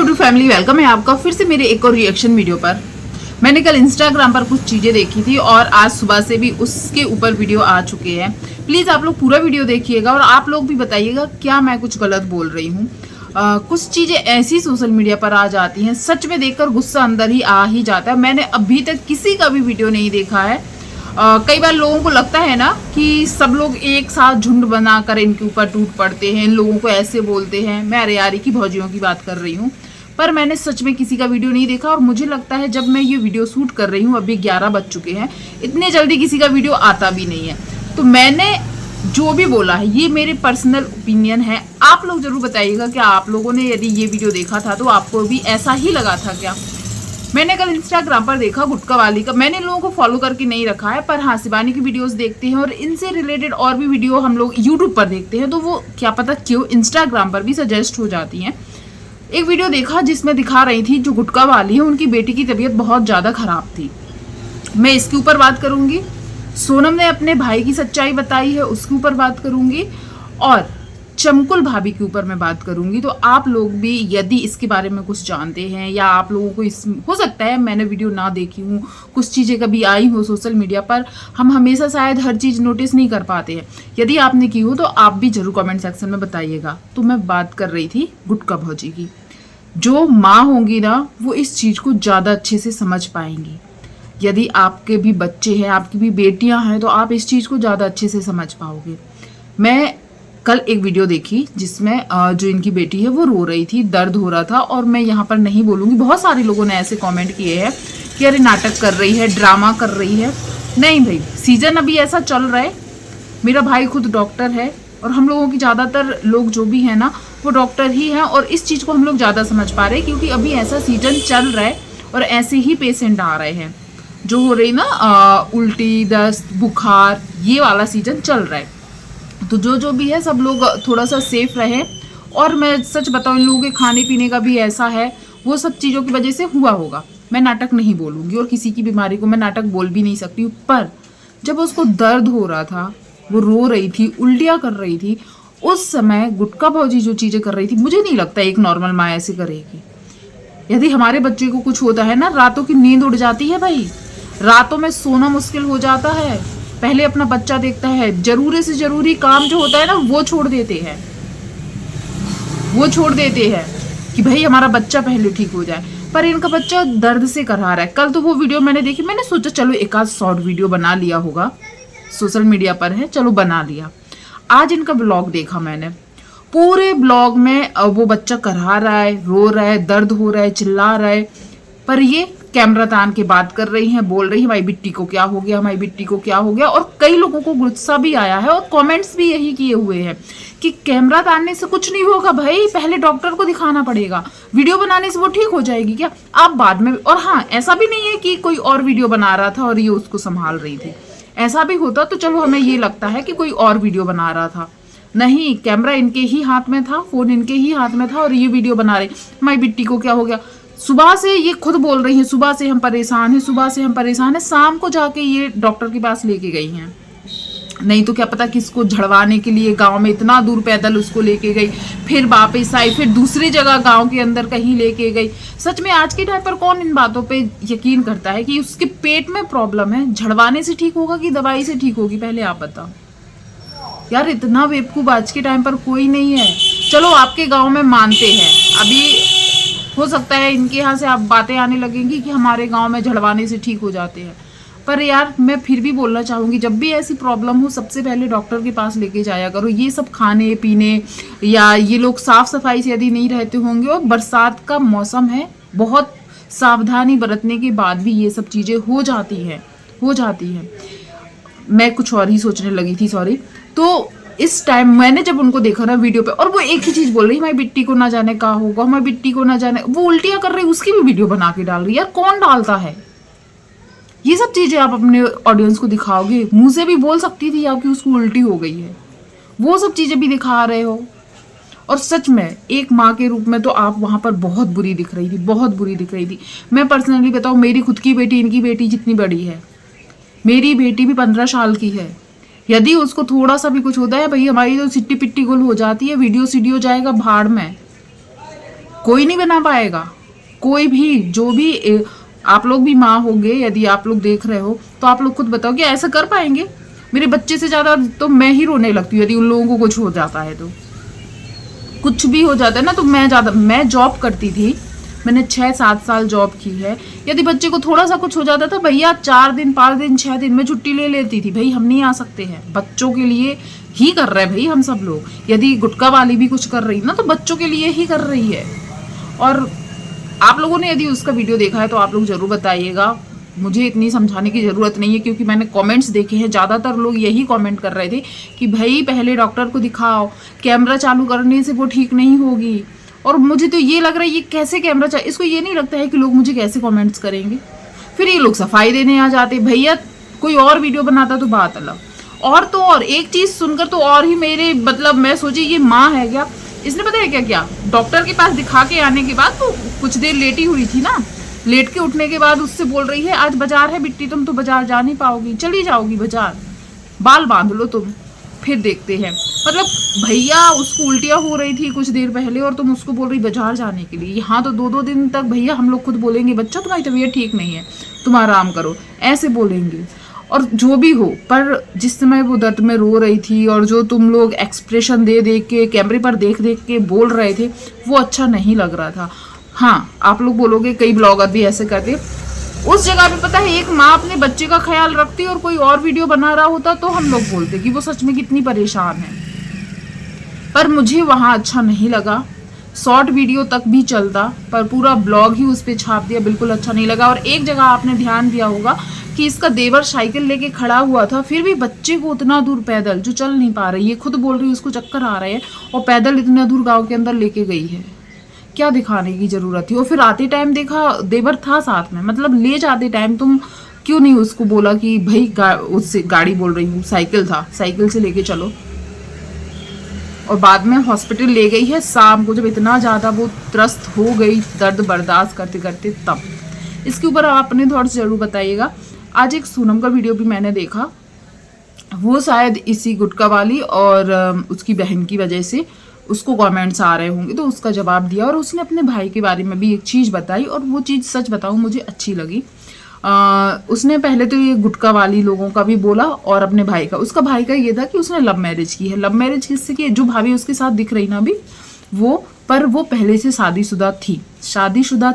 YouTube family, welcome है आपका फिर से मेरे एक और रिएक्शन वीडियो पर। मैंने कल इंस्टाग्राम पर कुछ चीज़ें देखी थी और आज सुबह से भी उसके ऊपर वीडियो आ चुके हैं। प्लीज़ आप लोग पूरा वीडियो देखिएगा और आप लोग भी बताइएगा क्या मैं कुछ गलत बोल रही हूँ। कुछ चीज़ें ऐसी सोशल मीडिया पर आ जाती हैं, सच में देखकर गुस्सा अंदर ही आ ही जाता है। मैंने अभी तक किसी का भी वीडियो नहीं देखा है। कई बार लोगों को लगता है ना कि सब लोग एक साथ झुंड बनाकर इनके ऊपर टूट पड़ते हैं, इन लोगों को ऐसे बोलते हैं। मैं अरियारी की भौजियों की बात कर रही हूँ, पर मैंने सच में किसी का वीडियो नहीं देखा। और मुझे लगता है जब मैं ये वीडियो शूट कर रही हूँ, अभी 11 बज चुके हैं, इतने जल्दी किसी का वीडियो आता भी नहीं है। तो मैंने जो भी बोला है ये मेरे पर्सनल ओपिनियन है। आप लोग जरूर बताइएगा कि आप लोगों ने यदि ये वीडियो देखा था तो आपको भी ऐसा ही लगा था क्या। मैंने कल इंस्टाग्राम पर देखा गुटका वाली का। मैंने लोगों को फॉलो करके नहीं रखा है, पर हाँ शिवानी की वीडियोस देखते हैं और इनसे रिलेटेड और भी वीडियो हम लोग यूट्यूब पर देखते हैं, तो वो क्या पता क्यों इंस्टाग्राम पर भी सजेस्ट हो जाती हैं। एक वीडियो देखा जिसमें दिखा रही थी जो गुटका वाली है, उनकी बेटी की तबीयत बहुत ज़्यादा खराब थी। मैं इसके ऊपर बात करूँगी। सोनम ने अपने भाई की सच्चाई बताई है, उसके ऊपर बात करूँगी। और चमकुल भाभी के ऊपर मैं बात करूंगी। तो आप लोग भी यदि इसके बारे में कुछ जानते हैं या आप लोगों को इस हो सकता है मैंने वीडियो ना देखी हूँ, कुछ चीज़ें कभी आई हो सोशल मीडिया पर, हम हमेशा शायद हर चीज़ नोटिस नहीं कर पाते हैं। यदि आपने की हो तो आप भी जरूर कमेंट सेक्शन में बताइएगा। तो मैं बात कर रही थी गुटका भौजी की। जो माँ होंगी ना वो इस चीज़ को ज़्यादा अच्छे से समझ पाएंगी। यदि आपके भी बच्चे हैं, आपकी भी बेटियाँ हैं, तो आप इस चीज़ को ज़्यादा अच्छे से समझ पाओगे। मैं कल एक वीडियो देखी जिसमें जो इनकी बेटी है वो रो रही थी, दर्द हो रहा था। और मैं यहाँ पर नहीं बोलूँगी, बहुत सारे लोगों ने ऐसे कमेंट किए हैं कि अरे नाटक कर रही है, ड्रामा कर रही है। नहीं भाई, सीजन अभी ऐसा चल रहा है। मेरा भाई खुद डॉक्टर है और हम लोगों की ज़्यादातर लोग जो भी है ना वो डॉक्टर ही हैं, और इस चीज़ को हम लोग ज़्यादा समझ पा रहे हैं क्योंकि अभी ऐसा सीजन चल रहा है और ऐसे ही पेशेंट आ रहे हैं जो हो रही ना उल्टी, दस्त, बुखार, ये वाला सीजन चल रहा है। तो जो भी है सब लोग थोड़ा सा सेफ रहे। और मैं सच बताऊं, इन लोगों के खाने पीने का भी ऐसा है, वो सब चीज़ों की वजह से हुआ होगा। मैं नाटक नहीं बोलूँगी और किसी की बीमारी को मैं नाटक बोल भी नहीं सकती हूँ। पर जब उसको दर्द हो रहा था, वो रो रही थी, उल्टियाँ कर रही थी, उस समय गुटका भौजी जो चीज़ें कर रही थी, मुझे नहीं लगता एक नॉर्मल माँ ऐसे करेगी। यदि हमारे बच्चे को कुछ होता है ना, रातों की नींद उड़ जाती है भाई, रातों में सोना मुश्किल हो जाता है। पहले अपना बच्चा देखता है, जरूरी से जरूरी काम जो होता है ना वो छोड़ देते हैं, कि भाई हमारा बच्चा पहले ठीक हो जाए। पर इनका बच्चा दर्द से करा रहा है। कल तो वो वीडियो मैंने देखी, मैंने सोचा चलो एक आध शॉर्ट वीडियो बना लिया होगा, सोशल मीडिया पर है, चलो बना लिया। आज इनका ब्लॉग देखा मैंने। पूरे ब्लॉग में वो बच्चा करा रहा है, रो रहा है, दर्द हो रहा है, चिल्ला रहा है, पर ये कैमरा तान के बात कर रही हैं, बोल रही है हमारी बिट्टी को क्या हो गया, हमारी बिट्टी को क्या हो गया। और कई लोगों को गुस्सा भी आया है और कमेंट्स भी यही किए हुए हैं कि कैमरा तानने से कुछ नहीं होगा भाई, पहले डॉक्टर को दिखाना पड़ेगा, वीडियो बनाने से वो ठीक हो जाएगी क्या, आप बाद में। और हाँ, ऐसा भी नहीं है कि कोई और वीडियो बना रहा था और ये उसको संभाल रही थी। ऐसा भी होता तो चलो हमें ये लगता है कि कोई और वीडियो बना रहा था। नहीं, कैमरा इनके ही हाथ में था, फोन इनके ही हाथ में था और ये वीडियो बना रहे हमारी बिट्टी को क्या हो गया। सुबह से ये खुद बोल रही है, सुबह से हम परेशान हैं, सुबह से हम परेशान हैं। शाम को जाके ये डॉक्टर के पास लेके गई हैं। नहीं तो क्या पता किसको झड़वाने के लिए गांव में इतना दूर पैदल उसको लेके गई, फिर वापस आई, फिर दूसरी जगह गांव के अंदर कहीं लेके गई। सच में आज के टाइम पर कौन इन बातों पे यकीन करता है कि उसके पेट में प्रॉब्लम है, झड़वाने से ठीक होगा कि दवाई से ठीक होगी, पहले आप बताओ यार। इतना बेवकूफ आज के टाइम पर कोई नहीं है। चलो आपके गाँव में मानते हैं, अभी हो सकता है इनके यहाँ से आप बातें आने लगेंगी कि हमारे गांव में झड़वाने से ठीक हो जाते हैं। पर यार मैं फिर भी बोलना चाहूँगी, जब भी ऐसी प्रॉब्लम हो सबसे पहले डॉक्टर के पास लेके जाया करो। ये सब खाने पीने या ये लोग साफ सफाई से यदि नहीं रहते होंगे, और बरसात का मौसम है, बहुत सावधानी बरतने के बाद भी ये सब चीज़ें हो जाती हैं। मैं कुछ और ही सोचने लगी थी, सॉरी। तो इस टाइम मैंने जब उनको देखा ना वीडियो पे, और वो एक ही चीज बोल रही है हमारी बिट्टी को ना जाने क्या होगा, हमारी बिट्टी को ना जाने, वो उल्टियां कर रही है, उसकी भी वीडियो बना के डाल रही है। यार कौन डालता है ये सब चीजें? आप अपने ऑडियंस को दिखाओगे? मुंह से भी बोल सकती थी आपकी उसको उल्टी हो गई है, वो सब चीजें भी दिखा रहे हो। और सच में एक माँ के रूप में तो आप वहां पर बहुत बुरी दिख रही थी, बहुत बुरी दिख रही थी। मैं पर्सनली बताऊं, मेरी खुद की बेटी इनकी बेटी जितनी बड़ी है, मेरी बेटी भी 15 साल की है। यदि उसको थोड़ा सा भी कुछ होता है भाई, हमारी तो सिट्टी पिट्टी गुल हो जाती है, वीडियो सीडियो जाएगा भाड़ में। कोई नहीं बना पाएगा। कोई भी, जो भी आप लोग भी माँ होंगे, यदि आप लोग देख रहे हो तो आप लोग खुद बताओ कि ऐसा कर पाएंगे? मेरे बच्चे से ज़्यादा तो मैं ही रोने लगती हूँ यदि उन लोगों को कुछ हो जाता है। तो कुछ भी हो जाता है ना, तो मैं जॉब करती थी, मैंने 6-7 साल जॉब की है। यदि बच्चे को थोड़ा सा कुछ हो जाता था, भैया 4 दिन 5 दिन 6 दिन में छुट्टी ले लेती थी। भाई हम नहीं आ सकते हैं, बच्चों के लिए ही कर रहे हैं भाई हम सब लोग। यदि गुटखा वाली भी कुछ कर रही ना, तो बच्चों के लिए ही कर रही है। और आप लोगों ने यदि उसका वीडियो देखा है तो आप लोग जरूर बताइएगा। मुझे इतनी समझाने की ज़रूरत नहीं है, क्योंकि मैंने कमेंट्स देखे हैं, ज़्यादातर लोग यही कमेंट कर रहे थे कि भाई पहले डॉक्टर को दिखाओ, कैमरा चालू करने से वो ठीक नहीं होगी। और मुझे तो ये लग रहा है ये कैसे कैमरा इसको ये नहीं लगता है कि लोग मुझे कैसे कमेंट्स करेंगे। फिर ये लोग सफाई देने आ जाते। भैया कोई और वीडियो बनाता तो बात अलग। और तो और एक चीज़ सुनकर तो और ही मेरे मतलब मैं सोची ये माँ है क्या? इसने पता है क्या क्या, डॉक्टर के पास दिखा के आने के बाद तो कुछ देर लेटी हुई थी ना, लेट के उठने के बाद उससे बोल रही है आज बाजार है बिट्टी, तुम तो बाजार जा नहीं पाओगी, चली जाओगी बाजार, बाल बांध लो तुम, फिर देखते हैं। मतलब भैया उसको उल्टियाँ हो रही थी कुछ देर पहले और तुम उसको बोल रही बाजार जाने के लिए। यहाँ तो 2-2 दिन तक भैया हम लोग खुद बोलेंगे बच्चा तुम्हारी तबीयत ठीक नहीं है, तुम आराम करो, ऐसे बोलेंगे। और जो भी हो, पर जिस समय वो दर्द में रो रही थी और जो तुम लोग एक्सप्रेशन दे दे के कैमरे पर देख देख के बोल रहे थे, वो अच्छा नहीं लग रहा था। हाँ, आप लोग बोलोगे कई ब्लॉगर भी ऐसे करते। उस जगह पे पता है एक माँ अपने बच्चे का ख्याल रखती और कोई और वीडियो बना रहा होता तो हम लोग बोलते कि वो सच में कितनी परेशान है। पर मुझे वहाँ अच्छा नहीं लगा। शॉर्ट वीडियो तक भी चलता, पर पूरा ब्लॉग ही उस पर छाप दिया, बिल्कुल अच्छा नहीं लगा। और एक जगह आपने ध्यान दिया होगा कि इसका देवर साइकिल लेके खड़ा हुआ था, फिर भी बच्चे को उतना दूर पैदल, जो चल नहीं पा रही, ये खुद बोल रही है उसको चक्कर आ रहे हैं, और पैदल इतना दूर गाँव के अंदर लेके गई है। क्या दिखाने की जरूरत थी? और फिर आते टाइम देखा देवर था साथ में, मतलब ले जाते टाइम तुम क्यों नहीं उसको बोला कि भाई उससे गाड़ी बोल रही हूँ, साइकिल था, साइकिल से लेके चलो। और बाद में हॉस्पिटल ले गई है शाम को, जब इतना ज़्यादा वो त्रस्त हो गई दर्द बर्दाश्त करते करते, तब। इसके ऊपर आप अपने थॉट्स जरूर बताइएगा। आज एक सोनम का वीडियो भी मैंने देखा, वो शायद इसी गुटखा वाली और उसकी बहन की वजह से उसको कमेंट्स आ रहे होंगे, तो उसका जवाब दिया। और उसने अपने भाई के बारे में भी एक चीज़ बताई, और वो चीज़ सच बताऊँ मुझे अच्छी लगी। उसने पहले तो ये गुटखा वाली लोगों का भी बोला और अपने भाई का। उसका भाई का ये था कि उसने लव मैरिज की है। लव मैरिज किससे की है? जो भाभी उसके साथ दिख रही ना अभी, वो पहले से शादीशुदा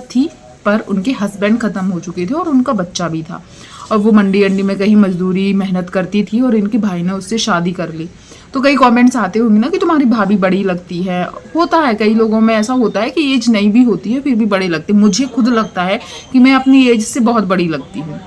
थी, पर उनके हस्बैंड ख़त्म हो चुके थे और उनका बच्चा भी था, और वो मंडी अंडी में कहीं मजदूरी मेहनत करती थी, और इनके भाई ने उससे शादी कर ली। तो कई कमेंट्स आते होंगे ना कि तुम्हारी भाभी बड़ी लगती है। होता है, कई लोगों में ऐसा होता है कि एज नहीं भी होती है फिर भी बड़े लगते। मुझे खुद लगता है कि मैं अपनी एज से बहुत बड़ी लगती हूँ।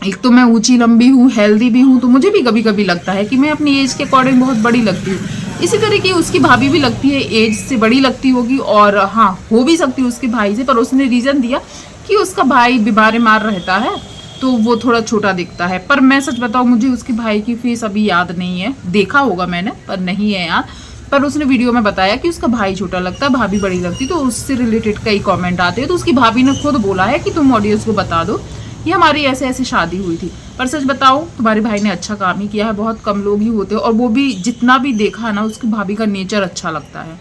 एक तो मैं ऊंची लंबी हूँ, हेल्दी भी हूँ, तो मुझे भी कभी कभी लगता है कि मैं अपनी एज के अकॉर्डिंग बहुत बड़ी लगती हूँ। इसी तरह की उसकी भाभी भी लगती है, एज से बड़ी लगती होगी, और हाँ हो भी सकती है उसके भाई से, पर उसने रीज़न दिया कि उसका भाई बीमार रहता है तो वो थोड़ा छोटा दिखता है। पर मैं सच बताऊँ, मुझे उसके भाई की फेस अभी याद नहीं है, देखा होगा मैंने पर नहीं है याद। पर उसने वीडियो में बताया कि उसका भाई छोटा लगता है, भाभी बड़ी लगती, तो उससे रिलेटेड कई कमेंट आते हैं। तो उसकी भाभी ने खुद बोला है कि तुम ऑडियंस को बता दो ये हमारी ऐसे ऐसे शादी हुई थी। पर सच बताओ, तुम्हारे भाई ने अच्छा काम ही किया है, बहुत कम लोग ही होते हैं, और वो भी जितना भी देखा है ना, उसकी भाभी का नेचर अच्छा लगता है।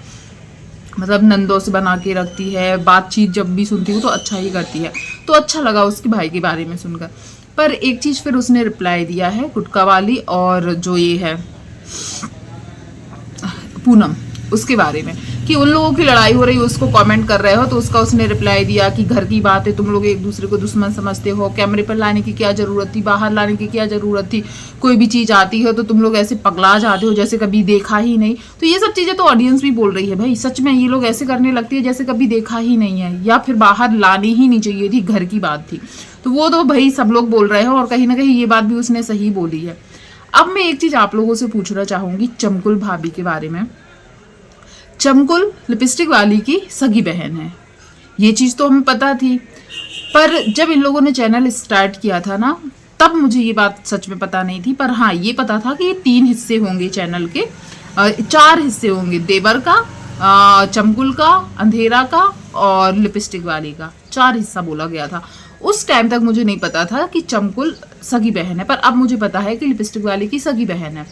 मतलब नंदों से बना के रखती है, बातचीत जब भी सुनती हूँ तो अच्छा ही करती है। तो अच्छा लगा उसके भाई के बारे में सुनकर। पर एक चीज़ फिर उसने रिप्लाई दिया है गुटखा वाली और जो ये है पूनम, उसके बारे में, कि उन लोगों की लड़ाई हो रही है, उसको कमेंट कर रहे हो, तो उसका उसने रिप्लाई दिया कि घर की बात है, तुम लोग एक दूसरे को दुश्मन समझते हो, कैमरे पर लाने की क्या ज़रूरत थी, बाहर लाने की क्या ज़रूरत थी, कोई भी चीज़ आती है तो तुम लोग ऐसे पगला जाते हो जैसे कभी देखा ही नहीं। तो ये सब चीज़ें तो ऑडियंस भी बोल रही है, भाई सच में ये लोग ऐसे करने लगती है जैसे कभी देखा ही नहीं है, या फिर बाहर लानी ही नहीं चाहिए थी, घर की बात थी। तो वो तो भाई सब लोग बोल रहे हैं, और कहीं ना कहीं ये बात भी उसने सही बोली है। अब मैं एक चीज़ आप लोगों से पूछना चाहूँगी चमकुल भाभी के बारे में। चमकुल लिपस्टिक वाली की सगी बहन है, ये चीज़ तो हमें पता थी, पर जब इन लोगों ने चैनल स्टार्ट किया था ना, तब मुझे ये बात सच में पता नहीं थी। पर हाँ ये पता था कि ये 3 हिस्से होंगे चैनल के, 4 हिस्से होंगे, देवर का, चमकुल का, अंधेरा का और लिपस्टिक वाली का, 4 हिस्सा बोला गया था। उस टाइम तक मुझे नहीं पता था कि चमकुल सगी बहन है, पर अब मुझे पता है कि लिपस्टिक वाली की सगी बहन है।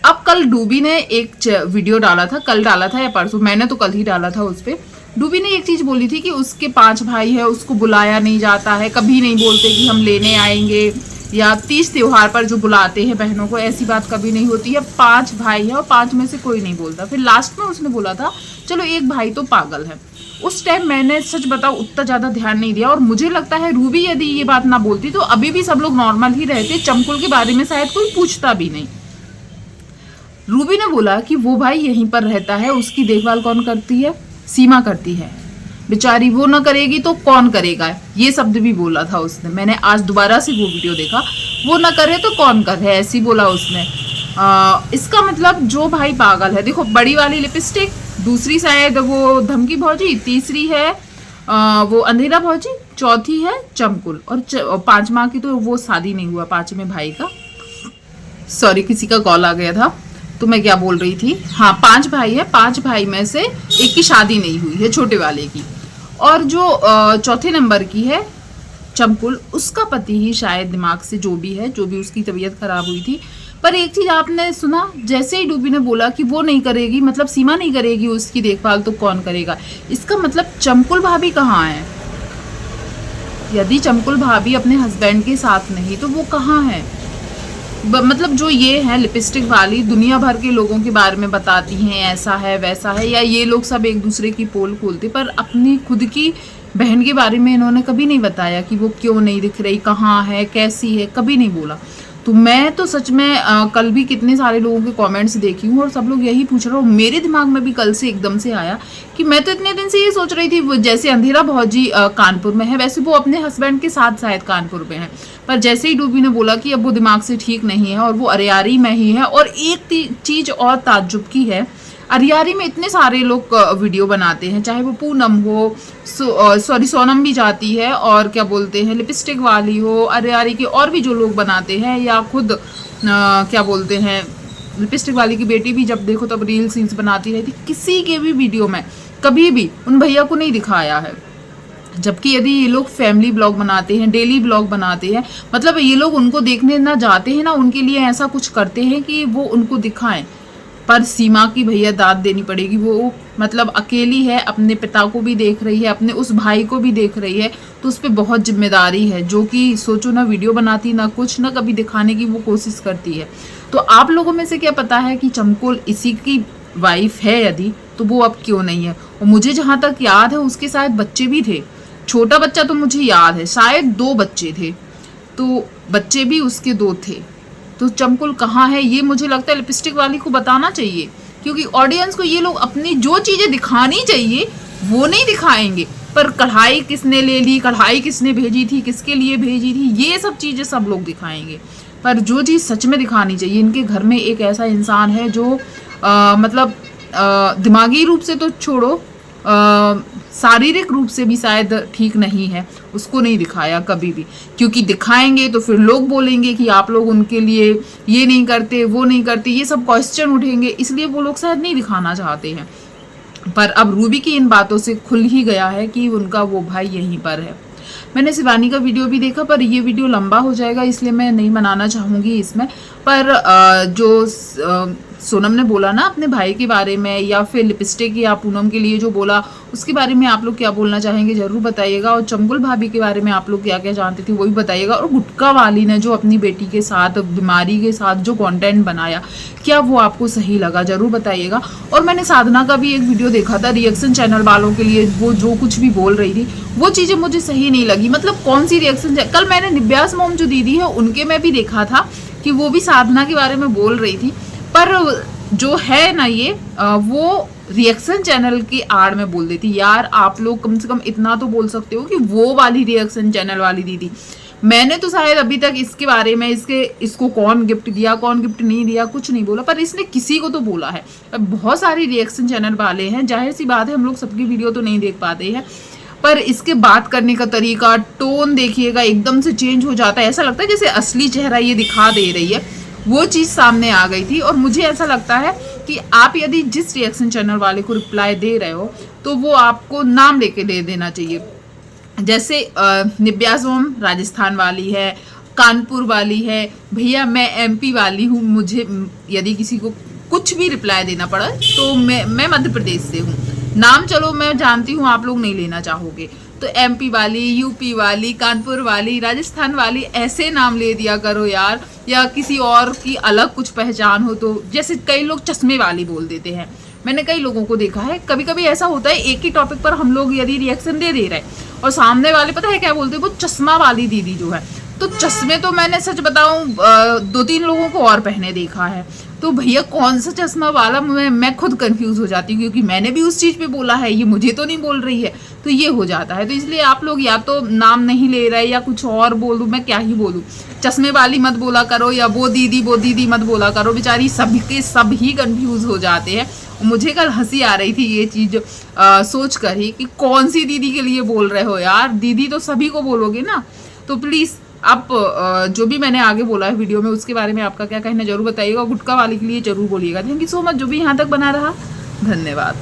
अब कल डूबी ने एक वीडियो डाला था, कल डाला था या परसों, मैंने तो कल ही डाला था उस पर, डूबी ने एक चीज बोली थी कि उसके 5 भाई है, उसको बुलाया नहीं जाता है, कभी नहीं बोलते कि हम लेने आएंगे, या तीज त्योहार पर जो बुलाते हैं बहनों को, ऐसी बात कभी नहीं होती है। 5 भाई है और 5 में से कोई नहीं बोलता। फिर लास्ट में उसने बोला था चलो एक भाई तो पागल है। उस टाइम मैंने सच बताऊं उतना ज़्यादा ध्यान नहीं दिया, और मुझे लगता है रूबी यदि ये बात ना बोलती तो अभी भी सब लोग नॉर्मल ही रहते, चंकुल के बारे में शायद कोई पूछता भी नहीं। रूबी ने बोला कि वो भाई यहीं पर रहता है, उसकी देखभाल कौन करती है? सीमा करती है, बेचारी वो ना करेगी तो कौन करेगा, ये शब्द भी बोला था उसने। मैंने आज दोबारा से वो वीडियो देखा, वो ना करे तो कौन करे, ऐसी बोला उसने। इसका मतलब जो भाई पागल है, देखो बड़ी वाली लिपस्टिक, दूसरी शायद वो धमकी भौजी, तीसरी है वो अंधेरा भौजी, चौथी है चमकुल, और 5वां की तो वो शादी नहीं हुआ 5वें भाई का। सॉरी किसी का कॉल आ गया था, तो मैं क्या बोल रही थी, हाँ 5 भाई है, 5 भाई में से एक की शादी नहीं हुई है, छोटे वाले की, और जो चौथे नंबर की है चमकुल, उसका पति ही शायद दिमाग से जो भी उसकी तबीयत खराब हुई थी। पर एक चीज आपने सुना, जैसे ही डूबी ने बोला कि वो नहीं करेगी, मतलब सीमा नहीं करेगी उसकी देखभाल, तो कौन करेगा? इसका मतलब चमकुल भाभी कहाँ है? यदि चमकुल भाभी अपने हस्बैंड के साथ नहीं तो वो कहाँ है? मतलब जो ये है लिपस्टिक वाली, दुनिया भर के लोगों के बारे में बताती हैं ऐसा है वैसा है, या ये लोग सब एक दूसरे की पोल खोलते, पर अपनी खुद की बहन के बारे में इन्होंने कभी नहीं बताया कि वो क्यों नहीं दिख रही, कहाँ है, कैसी है, कभी नहीं बोला। तो मैं तो सच में कल भी कितने सारे लोगों के कमेंट्स देखी हूँ और सब लोग यही पूछ रहे हो। मेरे दिमाग में भी कल से एकदम से आया कि मैं तो इतने दिन से ये सोच रही थी, वो जैसे अंधेरा भौजी कानपुर में है, वैसे वो अपने हस्बैंड के साथ शायद कानपुर में है, पर जैसे ही डूबी ने बोला कि अब वो दिमाग से ठीक नहीं है और वो अरियारी में ही है। और एक चीज और ताज्जुब की है, अरियारी में इतने सारे लोग वीडियो बनाते हैं, चाहे वो पूनम हो, सॉरी सोनम भी जाती है, और क्या बोलते हैं लिपस्टिक वाली हो, अरियारी के और भी जो लोग बनाते हैं, या खुद क्या बोलते हैं लिपस्टिक वाली की बेटी भी जब देखो तब रील सीन्स बनाती रहती, किसी के भी वीडियो में कभी भी उन भैया को नहीं दिखाया है। जबकि यदि ये लोग फैमिली ब्लॉग बनाते हैं, डेली ब्लॉग बनाते हैं, मतलब ये लोग उनको देखने ना जाते हैं ना, उनके लिए ऐसा कुछ करते हैं कि वो उनको दिखाएं। पर सीमा की भैया दाद देनी पड़ेगी, वो मतलब अकेली है, अपने पिता को भी देख रही है, अपने उस भाई को भी देख रही है, तो उस पर बहुत जिम्मेदारी है, जो कि सोचो ना वीडियो बनाती ना कुछ, ना कभी दिखाने की वो कोशिश करती है। तो आप लोगों में से क्या पता है कि चमकुल इसी की वाइफ है? यदि तो वो अब क्यों नहीं है? और मुझे जहाँ तक याद है उसके शायद बच्चे भी थे, छोटा बच्चा तो मुझे याद है शायद 2 बच्चे थे, तो बच्चे भी उसके 2 थे। तो चमकुल कहाँ है ये मुझे लगता है लिपस्टिक वाली को बताना चाहिए, क्योंकि ऑडियंस को ये लोग अपनी जो चीज़ें दिखानी चाहिए वो नहीं दिखाएंगे। पर कढ़ाई किसने ले ली, कढ़ाई किसने भेजी थी, किसके लिए भेजी थी, ये सब चीज़ें सब लोग दिखाएंगे। पर जो चीज़ सच में दिखानी चाहिए, इनके घर में एक ऐसा इंसान है जो मतलब दिमागी रूप से तो छोड़ो, शारीरिक रूप से भी शायद ठीक नहीं है, उसको नहीं दिखाया कभी भी, क्योंकि दिखाएंगे तो फिर लोग बोलेंगे कि आप लोग उनके लिए ये नहीं करते, वो नहीं करते, ये सब क्वेश्चन उठेंगे, इसलिए वो लोग शायद नहीं दिखाना चाहते हैं। पर अब रूबी की इन बातों से खुल ही गया है कि उनका वो भाई यहीं पर है। मैंने शिवानी का वीडियो भी देखा, पर ये वीडियो लंबा हो जाएगा इसलिए मैं नहीं बनाना चाहूँगी इसमें। पर जो सोनम ने बोला ना अपने भाई के बारे में, या फिर लिपस्टिक या पूनम के लिए जो बोला, उसके बारे में आप लोग क्या बोलना चाहेंगे ज़रूर बताइएगा। और चंकुल भाभी के बारे में आप लोग क्या क्या जानते थे वो भी बताइएगा। और गुटका वाली ने जो अपनी बेटी के साथ, बीमारी के साथ जो कंटेंट बनाया, क्या वो आपको सही लगा ज़रूर बताइएगा। और मैंने साधना का भी एक वीडियो देखा था रिएक्शन चैनल वालों के लिए, वो जो कुछ भी बोल रही थी वो चीज़ें मुझे सही नहीं लगी। मतलब कौन सी रिएक्शन, कल मैंने निब्यास मोम जो दीदी है उनके में भी देखा था कि वो भी साधना के बारे में बोल रही थी, पर जो है ना ये वो रिएक्शन चैनल की आड़ में बोल देती। यार आप लोग कम से कम इतना तो बोल सकते हो कि वो वाली रिएक्शन चैनल वाली दीदी, मैंने तो शायद अभी तक इसके बारे में, इसको कौन गिफ्ट दिया, कौन गिफ्ट नहीं दिया, कुछ नहीं बोला, पर इसने किसी को तो बोला है। बहुत सारी रिएक्शन चैनल वाले हैं, जाहिर सी बात है हम लोग सबकी वीडियो तो नहीं देख पाते हैं, पर इसके बात करने का तरीका, टोन देखिएगा एकदम से चेंज हो जाता है, ऐसा लगता है जैसे असली चेहरा ये दिखा दे रही है, वो चीज़ सामने आ गई थी। और मुझे ऐसा लगता है कि आप यदि जिस रिएक्शन चैनल वाले को रिप्लाई दे रहे हो तो वो आपको नाम लेके दे देना चाहिए। जैसे निब्यास मोम राजस्थान वाली है, कानपुर वाली है, भैया मैं एमपी वाली हूँ, मुझे यदि किसी को कुछ भी रिप्लाई देना पड़ा तो मैं मध्य प्रदेश से हूँ, नाम चलो मैं जानती हूँ आप लोग नहीं लेना चाहोगे, तो एमपी वाली, यूपी वाली, कानपुर वाली, राजस्थान वाली, ऐसे नाम ले दिया करो यार, या किसी और की अलग कुछ पहचान हो तो। जैसे कई लोग चश्मे वाली बोल देते हैं, मैंने कई लोगों को देखा है। कभी कभी ऐसा होता है एक ही टॉपिक पर हम लोग यदि रिएक्शन दे रहे और सामने वाले पता है क्या बोलते हैं, वो चश्मा वाली दीदी जो है। तो चश्मे तो मैंने सच बताऊं 2-3 लोगों को और पहने देखा है। तो भैया कौन सा चश्मा वाला, मैं खुद कंफ्यूज हो जाती हूँ, क्योंकि मैंने भी उस चीज़ पे बोला है, ये मुझे तो नहीं बोल रही है, तो ये हो जाता है। तो इसलिए आप लोग या तो नाम नहीं ले रहे या कुछ और बोल दूँ, मैं क्या ही बोलूँ। चश्मे वाली मत बोला करो, या वो दीदी मत बोला करो, बेचारी सभी के सब ही कंफ्यूज हो जाते हैं। मुझे कल हंसी आ रही थी ये चीज़ सोच कर ही कि कौन सी दीदी के लिए बोल रहे हो यार, दीदी तो सभी को बोलोगे ना। तो प्लीज़ आप जो भी मैंने आगे बोला है वीडियो में उसके बारे में आपका क्या कहना जरूर बताइएगा। गुटखा वाली के लिए जरूर बोलिएगा। थैंक यू सो मच जो भी यहाँ तक बना रहा, धन्यवाद।